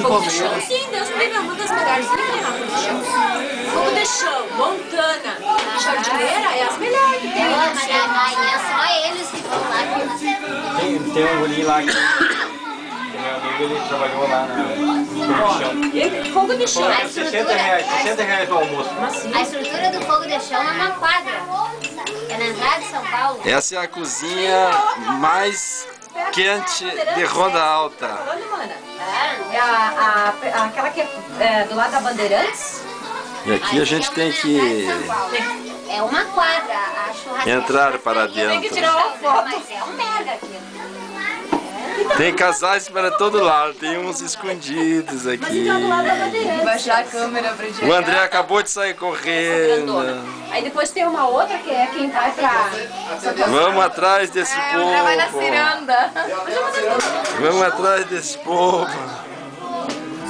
Fogo de chão, sim, Deus me livre, é uma das melhores. Fogo de chão, Montana, Jardineira é as melhores que tem. Mas é só eles que vão lá. Tem um guri lá que meu amigo, ele trabalhou lá na Fogo de chão. R$60 o almoço. A estrutura do fogo de chão é uma quadra. É na entrada de São Paulo. Essa é a cozinha mais quente de Ronda Alta. É aquela que é do lado da Bandeirantes. E aqui a gente tem que É uma quadra, a churrasqueira. entrar para Tem que dentro. tirar uma foto. Mas é um mega aqui. Tem casais para todo lado, tem uns escondidos aqui. Do lado da Bandeirantes. Baixar a câmera pra gente. O André acabou de sair correndo. Aí depois tem uma outra que é quem vai pra... Vamos atrás desse O André vai na povo. ciranda. Vamos atrás desse povo.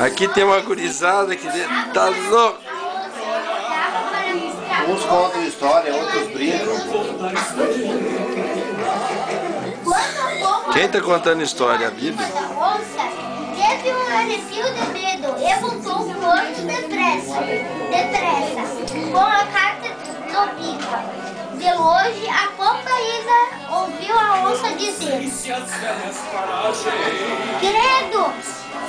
Aqui tem uma gurizada que tá louco. Uns contam história, outros brincam. Quem tá contando história? A Bíblia? Teve um arrepio de medo e voltou o corpo depressa, com a carta no bico. De longe, a companhia ouviu a onça dizer: Credo,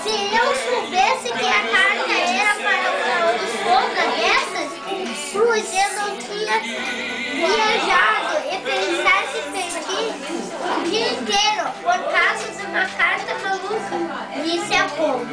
se eu soubesse que a carta era para uma onça dessas, pois eu não tinha viajado e pensasse perdi o dia inteiro por causa de uma carta maluca, disse a pomba.